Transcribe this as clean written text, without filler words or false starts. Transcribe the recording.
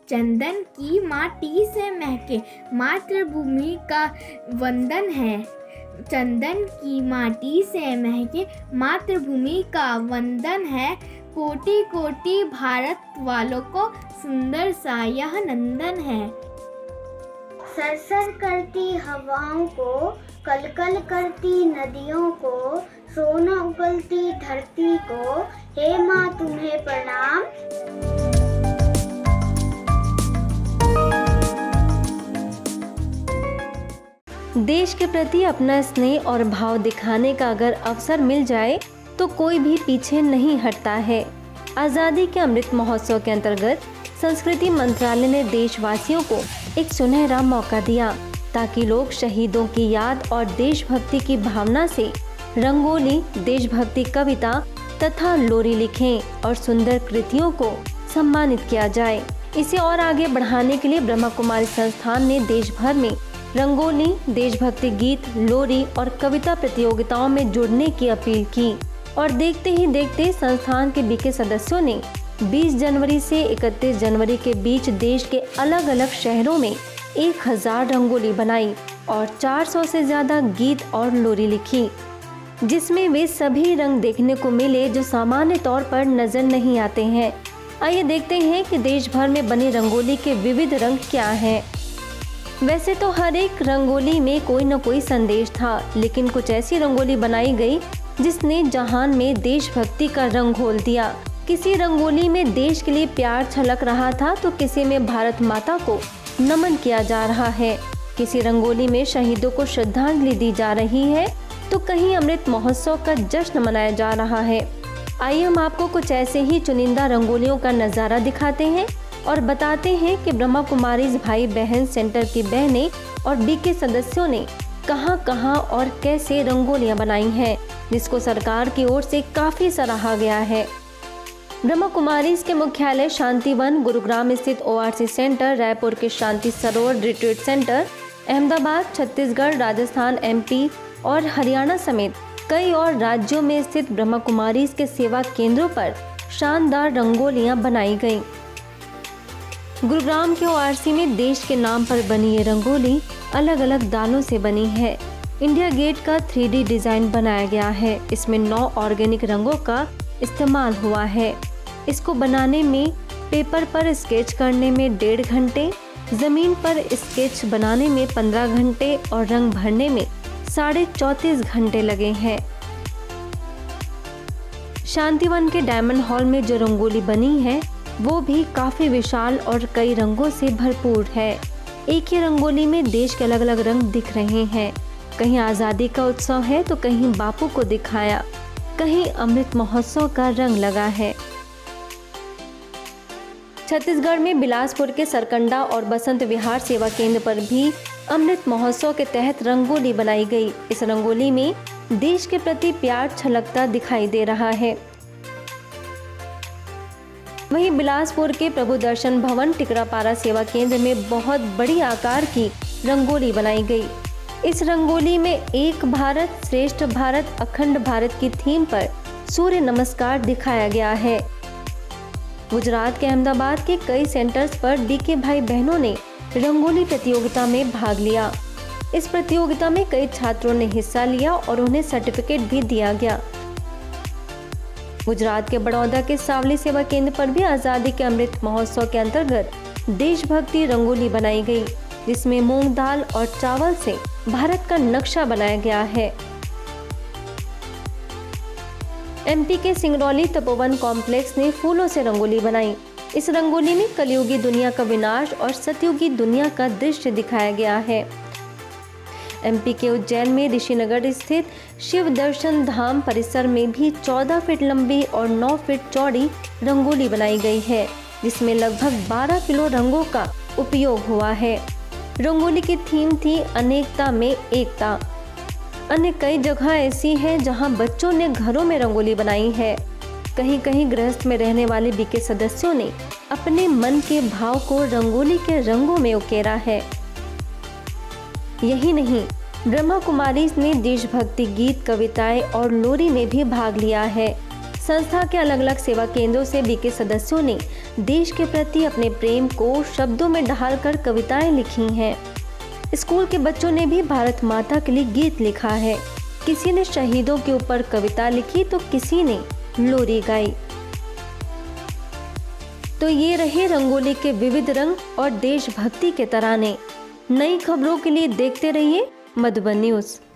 चंदन की माटी से महके मातृभूमि का वंदन है। चंदन की माटी से महके मातृभूमि का वंदन है। कोटि कोटि भारत वालों को सुंदर सा यह नंदन है। सरसर करती हवाओं को, कलकल करती नदियों को, सोना उगलती धरती को, हे माँ तुम्हें प्रणाम। देश के प्रति अपना स्नेह और भाव दिखाने का अगर अवसर मिल जाए तो कोई भी पीछे नहीं हटता है। आज़ादी के अमृत महोत्सव के अंतर्गत संस्कृति मंत्रालय ने देशवासियों को एक सुनहरा मौका दिया ताकि लोग शहीदों की याद और देशभक्ति की भावना से रंगोली, देशभक्ति कविता तथा लोरी लिखें और सुंदर कृतियों को सम्मानित किया जाए। इसे और आगे बढ़ाने के लिए ब्रह्मा कुमारी संस्थान ने देश भर में रंगोली, देशभक्ति गीत, लोरी और कविता प्रतियोगिताओं में जुड़ने की अपील की और देखते ही देखते संस्थान के बीके सदस्यों ने 20 जनवरी से 31 जनवरी के बीच देश के अलग अलग शहरों में 1000 रंगोली बनाई और 400 से ज्यादा गीत और लोरी लिखी, जिसमें वे सभी रंग देखने को मिले जो सामान्य तौर पर नजर नहीं आते हैं। आइए देखते हैं कि देश भर में बनी रंगोली के विविध रंग क्या हैं। वैसे तो हर एक रंगोली में कोई न कोई संदेश था, लेकिन कुछ ऐसी रंगोली बनाई गई जिसने जहान में देशभक्ति का रंग घोल दिया। किसी रंगोली में देश के लिए प्यार छलक रहा था तो किसी में भारत माता को नमन किया जा रहा है, किसी रंगोली में शहीदों को श्रद्धांजलि दी जा रही है तो कहीं अमृत महोत्सव का जश्न मनाया जा रहा है। आइए हम आपको कुछ ऐसे ही चुनिंदा रंगोलियों का नज़ारा दिखाते हैं और बताते हैं कि ब्रह्मा कुमारीज भाई बहन सेंटर की बहनें और बीके सदस्यों ने कहां और कैसे रंगोलियां बनाई हैं, जिसको सरकार की ओर से काफी सराहा गया है। ब्रह्मा कुमारीज के मुख्यालय शांतिवन, गुरुग्राम स्थित ORC सेंटर, रायपुर के शांति सरोवर retreat centre, Ahmedabad, Chhattisgarh, Rajasthan, MP और हरियाणा समेत कई और राज्यों में स्थित ब्रह्मा कुमारीज के सेवा केंद्रों पर शानदार रंगोलियां बनाई गईं। गुरुग्राम के ORC में देश के नाम पर बनी ये रंगोली अलग अलग दालों से बनी है। इंडिया गेट का 3D डिजाइन बनाया गया है। इसमें 9 ऑर्गेनिक रंगों का इस्तेमाल हुआ है। इसको बनाने में पेपर पर स्केच करने में 1.5 घंटे, जमीन पर स्केच बनाने में 15 घंटे और रंग भरने में 34.5 घंटे लगे हैं। शांतिवन के डायमंड हॉल में जो रंगोली बनी है वो भी काफी विशाल और कई रंगों से भरपूर है। एक ही रंगोली में देश के अलग अलग रंग दिख रहे हैं। कहीं आज़ादी का उत्सव है तो कहीं बापू को दिखाया, कहीं अमृत महोत्सव का रंग लगा है। छत्तीसगढ़ में बिलासपुर के सरकंडा और बसंत विहार सेवा केंद्र पर भी अमृत महोत्सव के तहत रंगोली बनाई गई। इस रंगोली में देश के प्रति प्यार छलकता दिखाई दे रहा है। वहीं बिलासपुर के प्रभु दर्शन भवन टिकरापारा सेवा केंद्र में बहुत बड़ी आकार की रंगोली बनाई गई। इस रंगोली में एक भारत श्रेष्ठ भारत, अखंड भारत की थीम पर सूर्य नमस्कार दिखाया गया है। गुजरात के अहमदाबाद के कई सेंटर्स पर बीके भाई बहनों ने रंगोली प्रतियोगिता में भाग लिया। इस प्रतियोगिता में कई छात्रों ने हिस्सा लिया और उन्हें सर्टिफिकेट भी दिया गया। गुजरात के बड़ौदा के सावली सेवा केंद्र पर भी आज़ादी के अमृत महोत्सव के अंतर्गत देशभक्ति रंगोली बनाई गई, जिसमें मूंग दाल और चावल से भारत का नक्शा बनाया गया है। MP के सिंगरौली तपोवन कॉम्प्लेक्स ने फूलों से रंगोली बनाई। इस रंगोली में कलयुगी दुनिया का विनाश और सतयुगी दुनिया का दृश्य दिखाया गया है। MP के उज्जैन में ऋषिनगर स्थित शिव दर्शन धाम परिसर में भी 14 फीट लंबी और 9 फीट चौड़ी रंगोली बनाई गई है, जिसमें लगभग 12 किलो रंगों का उपयोग हुआ है। रंगोली की थीम थी अनेकता में एकता। अन्य कई जगह ऐसी हैं जहां बच्चों ने घरों में रंगोली बनाई है। कहीं कहीं गृहस्थ में रहने वाले बीके सदस्यों ने अपने मन के भाव को रंगोली के रंगों में उकेरा है। यही नहीं, ब्रह्मा कुमारीज ने देशभक्ति गीत, कविताएं और लोरी में भी भाग लिया है। संस्था के अलग अलग सेवा केंद्रों से बीके सदस्यों ने देश के प्रति अपने प्रेम को शब्दों में ढालकर कविताएं लिखी हैं। स्कूल के बच्चों ने भी भारत माता के लिए गीत लिखा है। किसी ने शहीदों के ऊपर कविता लिखी तो किसी ने लोरी गाई। तो ये रहे रंगोली के विविध रंग और देशभक्ति के तराने। नई खबरों के लिए देखते रहिए मधुबन न्यूज़।